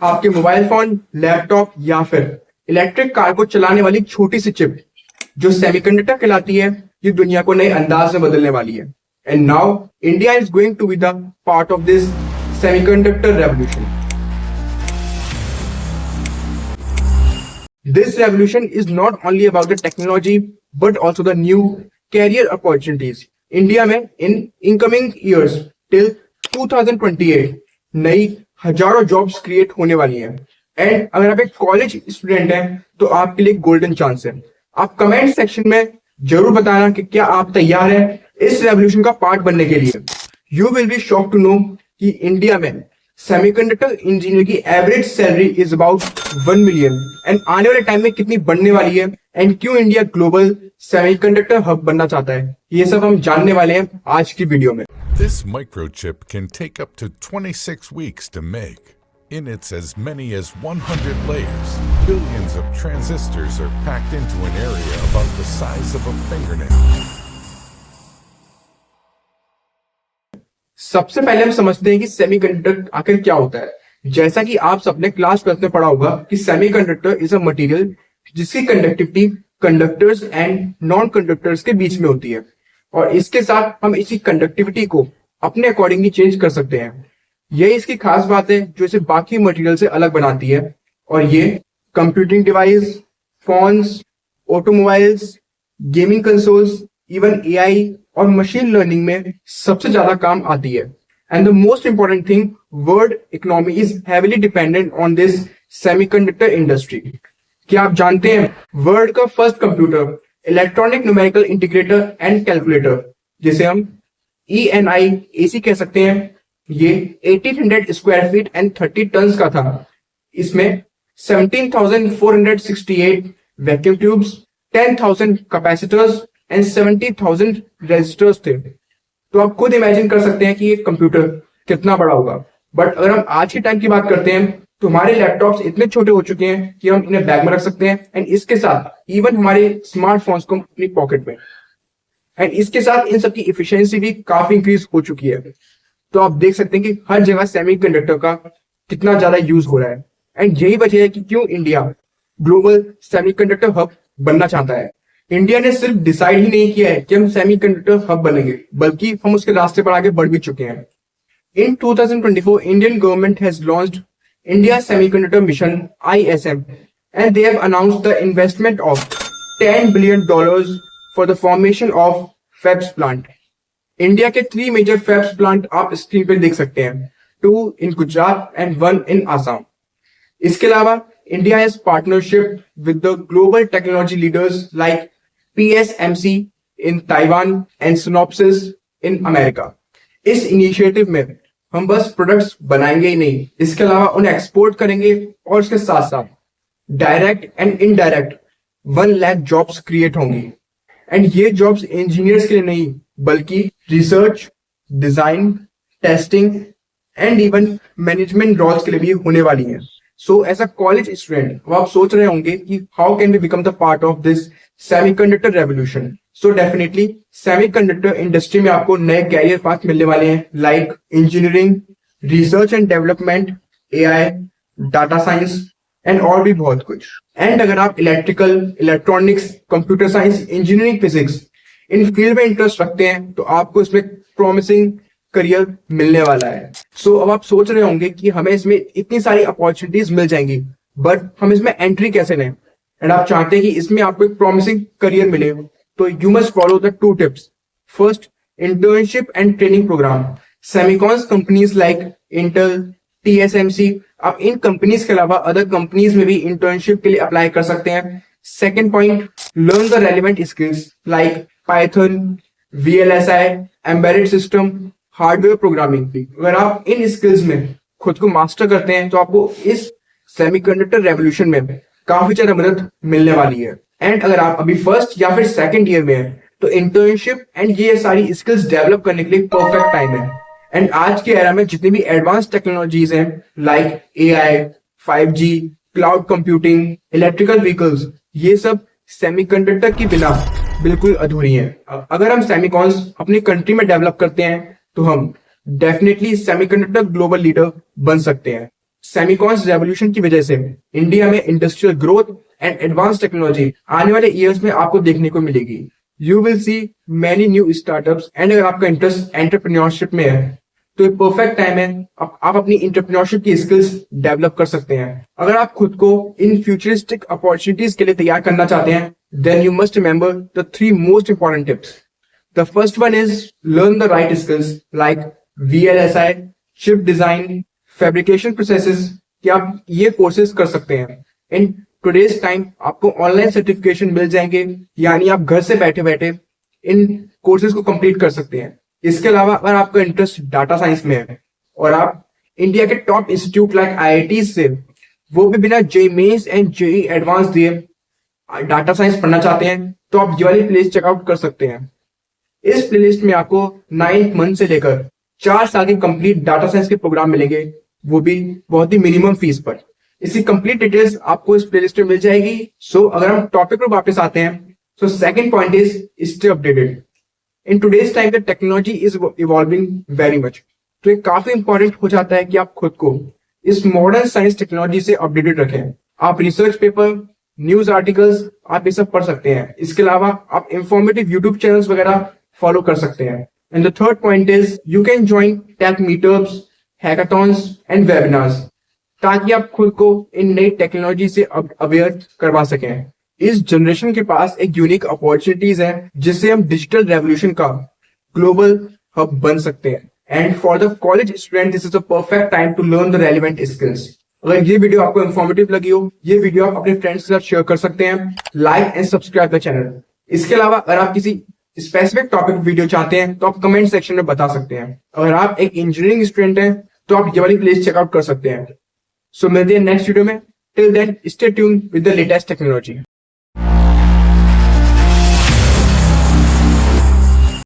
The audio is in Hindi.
आपके मोबाइल फोन, लैपटॉप या फिर इलेक्ट्रिक कार को चलाने वाली छोटी सी चिप जो सेमीकंडक्टर कहलाती है, ये दुनिया को नए अंदाज में बदलने वाली है। And now India is going to be the part of this semiconductor revolution. This revolution is not only about the technology but also the new career opportunities. India में in incoming years till 2028 नई हजारों जॉब्स क्रिएट होने वाली हैं। एंड अगर आप एक कॉलेज स्टूडेंट हैं तो आपके लिए गोल्डन चांस है। आप कमेंट सेक्शन में जरूर बताना कि क्या आप तैयार हैं इस रेवोल्यूशन का पार्ट बनने के लिए। You will be shock to know कि इंडिया में सेमीकंडक्टर इंजीनियर की average salary is about 1 million and आने वाले टाइम में कितनी बढ़ने वाली है एंड क्यों इंडिया ग्लोबल सेमीकंडक्टर हब बनना चाहता है, ये सब हम जानने वाले हैं आज की वीडियो में। This microchip can take up to 26 weeks to make. In its as many as 100 layers, billions of transistors are packed into an area about the size of a fingernail. सबसे पहले हम समझते हैं कि सेमीकंडक्टर आखिर क्या होता है। जैसा कि आप सबने क्लास 12 में पढ़ा होगा कि सेमीकंडक्टर इज अ मटेरियल जिसकी conductivity conductors and non conductors के बीच में होती है और इसके साथ हम इसी कंडक्टिविटी को अपने अकॉर्डिंगली चेंज कर सकते हैं। यही इसकी खास बात है जो इसे बाकी मटेरियल से अलग बनाती है और ये computing device, phones, automobiles, gaming consoles, even AI और मशीन लर्निंग में सबसे ज्यादा काम आती है। And the most important thing, world economy is heavily dependent on this semiconductor industry. क्या आप जानते हैं वर्ल्ड का first computer, electronic numerical integrator and calculator, जिसे हम ENIAC कह सकते हैं, ये 1800 स्क्वायर फीट एंड 30 टन का था। इसमें 17,468 vacuum tubes, 10,000 capacitors and 70,000 resistors थे। तो आप खुद इमेजिन कर सकते हैं कि ये कंप्यूटर कितना बड़ा होगा। बट अगर हम आज के टाइम की बात करते हैं तो हमारे लैपटॉप्स इतने छोटे हो चुके हैं कि हम इन्हें बैग में रख सकते हैं एंड इसके साथ इवन हमारे स्मार्टफोन्स को अपनी पॉकेट में, एंड इसके साथ इन सबकी इफिशियंसी भी काफी इंक्रीज हो चुकी है। तो आप देख सकते हैं कि हर जगह सेमीकंडक्टर का कितना ज्यादा यूज हो रहा है एंड यही वजह है कि क्यों इंडिया ग्लोबल सेमीकंडक्टर हब बनना चाहता है। इंडिया ने सिर्फ डिसाइड ही नहीं किया है कि हम सेमीकंडक्टर हब बनेंगे, बल्कि हम उसके रास्ते पर आगे बढ़ भी चुके हैं। इन 2024 Indian government has launched India Semiconductor Mission ISM and they have announced the investment of $10 billion for the formation of fabs plant. India के 3 मेजर फैब्स प्लांट आप स्क्रीन पे देख सकते हैं, 2 in Gujarat and 1 in Assam. इसके अलावा India has partnership with the global technology leaders like PSMC in Taiwan and Synopsys in America. इस इनिशिएटिव में हम बस प्रोडक्ट्स बनाएंगे ही नहीं, इसके अलावा उन्हें एक्सपोर्ट करेंगे और उसके साथ साथ direct and indirect 1 lakh jobs create होंगी। एंड ये जॉब्स इंजीनियर्स के लिए नहीं बल्कि research, design, testing and even management roles के लिए भी होने वाली हैं। So as a college student अब आप सोच रहे होंगे कि how can we become the part of this semiconductor revolution. So definitely semiconductor industry में आपको नए कैरियर पाथ मिलने वाले हैं like engineering, research and development, AI, data science and और भी बहुत कुछ। एंड अगर आप electrical, electronics, computer science, engineering, physics in field में इंटरेस्ट रखते हैं तो आपको इसमें प्रॉमिसिंग करियर मिलने वाला है। सो अब आप सोच रहे होंगे कि हमें इसमें इतनी सारी अपॉर्चुनिटीज मिल जाएंगी बट हम इसमें एंट्री कैसे लें, एंड आप चाहते हैं कि इसमें आपको एक प्रॉमिसिंग करियर मिले तो you must follow the 2 tips. First, internship and training programme. Semicons companies like Intel, TSMC, आप इन कंपनीज के अलावा अदर कंपनीज में भी इंटर्नशिप के लिए अप्लाई कर सकते हैं। Second point, learn the relevant skills like Python, VLSI, embedded system, hardware programming. अगर आप इन स्किल्स में खुद को मास्टर करते हैं तो आपको इस सेमीकंडक्टर रेवोल्यूशन में काफी ज्यादा मदद मिलने वाली है। एंड अगर आप अभी फर्स्ट या फिर सेकंड ईयर में हैं तो इंटर्नशिप एंड ये सारी स्किल्स डेवलप करने के लिए परफेक्ट टाइम है। एंड आज के एरा में जितनी भी एडवांस टेक्नोलॉजीज हैं like AI, 5G, cloud computing, electrical vehicles, ये सब सेमीकंडक्टर के बिना बिल्कुल अधूरी हैं। अगर हम सेमीकॉन्स अपनी कंट्री में डेवलप करते हैं तो हम डेफिनेटली सेमीकंडक्टर ग्लोबल लीडर बन सकते हैं। सेमीकॉन्स रेवोल्यूशन की वजह से इंडिया में industrial growth and advance technology आने वाले ईयर्स में आपको देखने को मिलेगी। You will see many new startups and अगर आपका इंटरेस्ट एंटरप्रेन्योरशिप में है तो एक परफेक्ट टाइम है आप अपनी एंटरप्रेन्योरशिप की स्किल्स डेवलप कर सकते हैं। अगर आप खुद को इन फ्यूचरिस्टिक अपॉर्चुनिटीज के लिए तैयार करना चाहते हैं then you must remember the 3 most important tips. The first one is learn the right skills like VLSI, chip design, fabrication processes कि आप ये कोर्सेज कर सकते हैं। इन टुडेज टाइम आपको ऑनलाइन सर्टिफिकेशन मिल जाएंगे, यानी आप घर से बैठे बैठे इन कोर्सेज को कंप्लीट कर सकते हैं। इसके अलावा अगर आपका इंटरेस्ट डाटा साइंस में है और आप इंडिया के टॉप इंस्टीट्यूट लाइक IIT से वो भी बिना JEE mains and JEE advance दिए डाटा साइंस पढ़ना चाहते हैं तो आप ये वाली प्लेलिस्ट चेकआउट कर सकते हैं। इस प्लेलिस्ट में आपको 9 मंथ से लेकर 4 साल के कंप्लीट डाटा साइंस के प्रोग्राम मिलेंगे, वो भी बहुत ही मिनिमम फीस पर। इसकी कंप्लीट डिटेल्स आपको इस प्लेलिस्ट में मिल जाएगी। सो अगर हम टॉपिक पर वापस आते हैं, so second point is stay updated. In today's time the technology is evolving very much, तो ये काफी इंपॉर्टेंट हो जाता है कि आप खुद को इस मॉडर्न साइंस टेक्नोलॉजी से अपडेटेड रखें। आप रिसर्च पेपर, न्यूज आर्टिकल्स आप ये सब पढ़ सकते हैं। इसके अलावा आप इंफॉर्मेटिव यूट्यूब चैनल्स वगैरह फॉलो कर सकते हैं। And the third point is you can join tech meetups, hackathons and webinars ताकि आप खुद को इन नई टेक्नोलॉजी से अवेयर करवा सकें। इस जनरेशन के पास एक यूनिक अपॉर्चुनिटीज है जिससे हम डिजिटल रेवोल्यूशन का ग्लोबल हब बन सकते हैं। And for the college student this is the perfect time to learn the relevant skills. अगर ये वीडियो आपको इन्फॉर्मेटिव लगी हो, ये वीडियो आप अपने फ्रेंड्स के साथ शेयर कर सकते हैं। Like and subscribe the channel. इसके अलावा अगर आप किसी स्पेसिफिक टॉपिक वीडियो चाहते हैं तो आप कमेंट सेक्शन में बता सकते हैं। अगर आप एक इंजीनियरिंग स्टूडेंट हैं तो आप ये वाली प्लेलिस्ट चेकआउट कर सकते हैं। सो मिलते हैं नेक्स्ट वीडियो में। Till then stay tuned with the latest technology.